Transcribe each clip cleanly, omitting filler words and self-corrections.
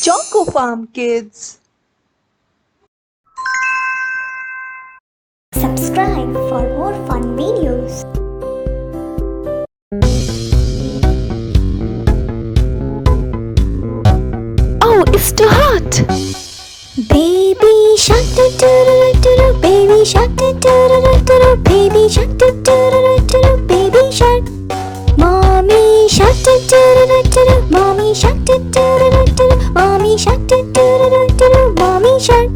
Choco Farm Kids. Subscribe for more fun videos. Oh, it's too hot! Baby shark doo doo doo doo doo, baby shark doo doo doo doo doo, baby shark doo doo doo doo doo, baby shark. Mommy shark doo doo doo doo doo, mommy shark doo doo doo doo doo, mommy shark doo doo doo doo doo, mommy shark.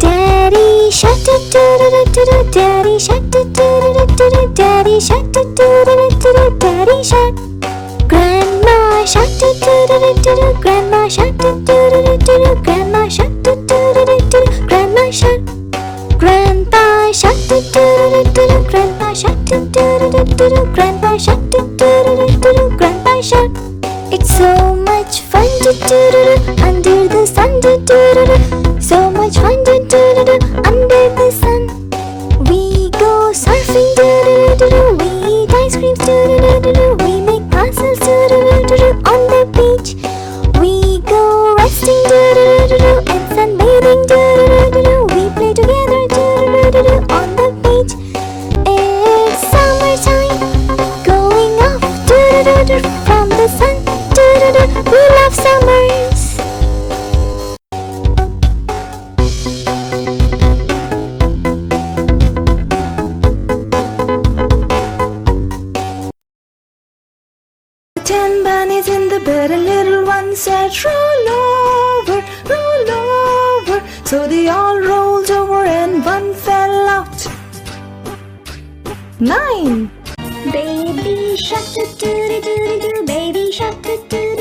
Daddy shark doo doo doo doo doo, daddy shark doo doo doo doo doo, daddy shark doo doo doo doo doo, daddy shark. Grandma shark doo doo doo doo doo, grandma shark doo doo doo doo doo, grandma shark doo doo doo doo doo, grandma shark. Grandpa shark doo doo doo doo doo, grandpa shark doo doo doo doo doo, grandpa shark doo doo doo doo doo, grandpa shark. It's so much fun to do under the sun, do. So much fun to do under the sun. We go surfing, do. We eat ice creams, do. We make castles, do. On the beach. We go resting, do. And sunbathing, do. We play together, do. On the beach. It's summertime, going off, do. From the sun, do. We love summers. Ten bunnies in the bed, a little one said, roll over, roll over. So they all rolled over and one fell out. 9. Baby shark doo doo doo doo doo, baby shark doo doo